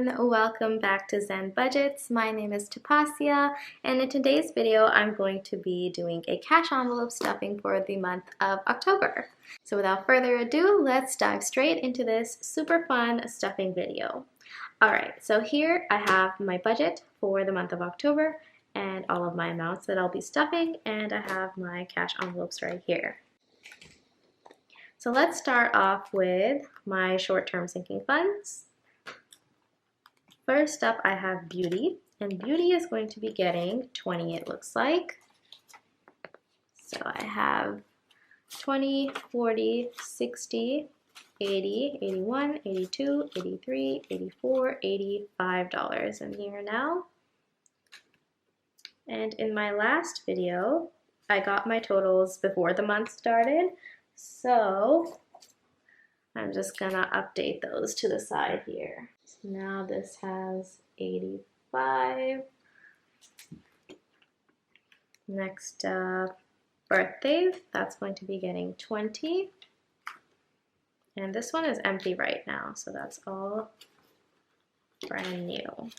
everyone, welcome back to Zen Budgets. My name is Tapasia, and in today's video I'm going to be doing a cash envelope stuffing for the month of October. So without further ado, let's dive straight into this super fun stuffing video. Alright, so here I have my budget for the month of October and all of my amounts that I'll be stuffing, and I have my cash envelopes right here. So let's start off with my short-term sinking funds. First up, I have Beauty, and Beauty is going to be getting 20, it looks like. So I have 20, 40, 60, 80, 81, 82, 83, 84, $85 in here now. And in my last video, I got my totals before the month started, so I'm just gonna update those to the side here. So now this has 85. Next up, birthdays, that's going to be getting 20. And this one is empty right now, so that's all brand new.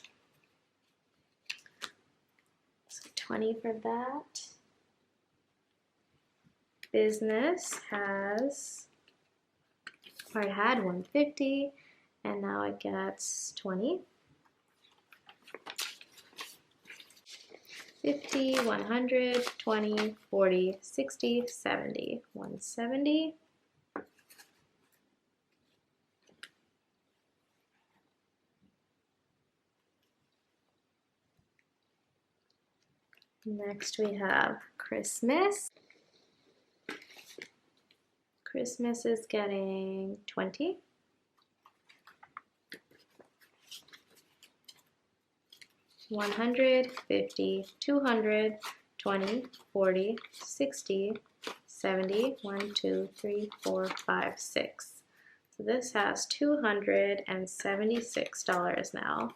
So 20 for that. Business has, or it had 150, and now it gets 20. 50, 100, 20, 40, 60, 70, 170. Next we have Christmas. Christmas is getting 20. 100, 50, 200, 20, 40, 60, 70, 1, 2, 3, 4, 5, 6. So this has $276 now.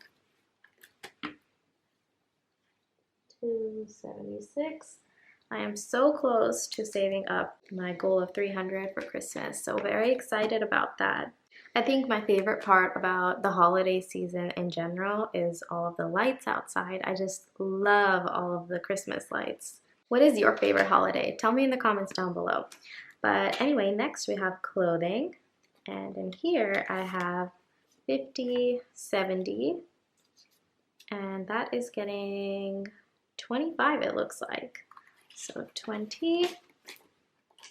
276. I am so close to saving up my goal of 300 for Christmas, so very excited about that. I think my favorite part about the holiday season in general is all of the lights outside. I just love all of the Christmas lights. What is your favorite holiday? Tell me in the comments down below. But anyway, next we have clothing, and in here I have 50, 70, and that is getting 25 it looks like. So 20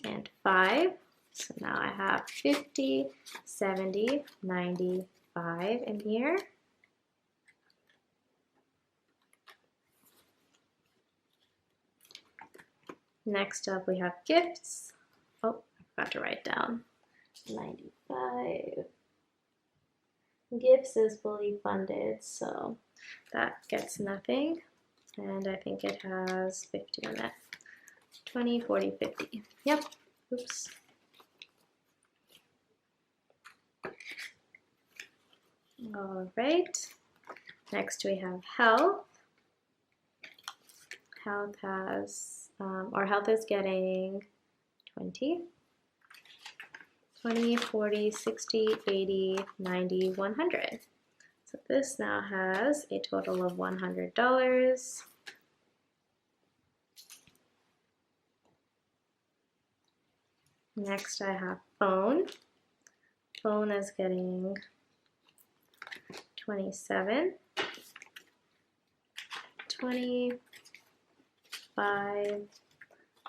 and 5. So now I have 50, 70, 95 in here. Next up we have gifts. Oh, I forgot to write down. 95. Gifts is fully funded, so that gets nothing. And I think it has 50 in it. 20, 40, 50. Yep. Oops. All right. Next we have health. Health has, health is getting 20. 20, 40, 60, 80, 90, 100. So this now has a total of $100. Next I have phone. Phone is getting 27, 20, 5,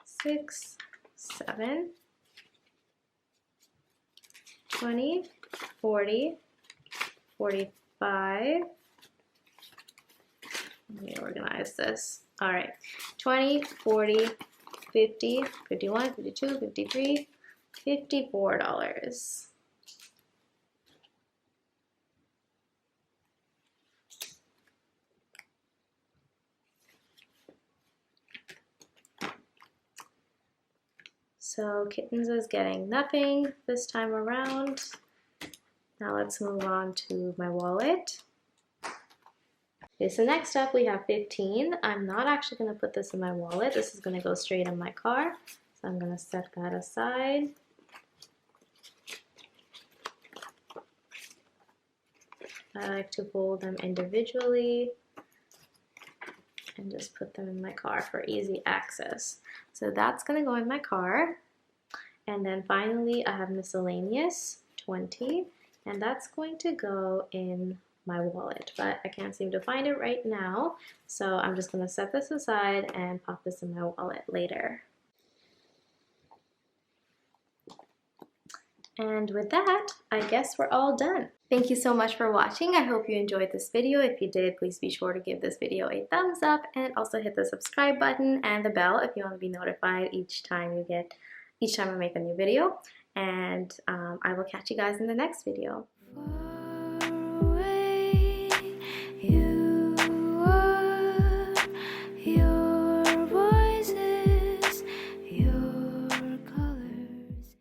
6, 7, 20, 40, 45. Let me organize this. All right, 20, 40, 50, 51, 52, 53, $54. So kittens is getting nothing this time around. Now let's move on to my wallet. Okay, so next up we have 15. I'm not actually going to put this in my wallet. This is going to go straight in my car. So I'm going to set that aside. I like to fold them individually and just put them in my car for easy access. So that's gonna go in my car. And then finally I have miscellaneous, 20, and that's going to go in my wallet, but I can't seem to find it right now. So I'm just gonna set this aside and pop this in my wallet later. And with that, I guess we're all done. Thank you so much for watching. I hope you enjoyed this video. If you did, please be sure to give this video a thumbs up and also hit the subscribe button and the bell if you want to be notified each time I make a new video. And I will catch you guys in the next video.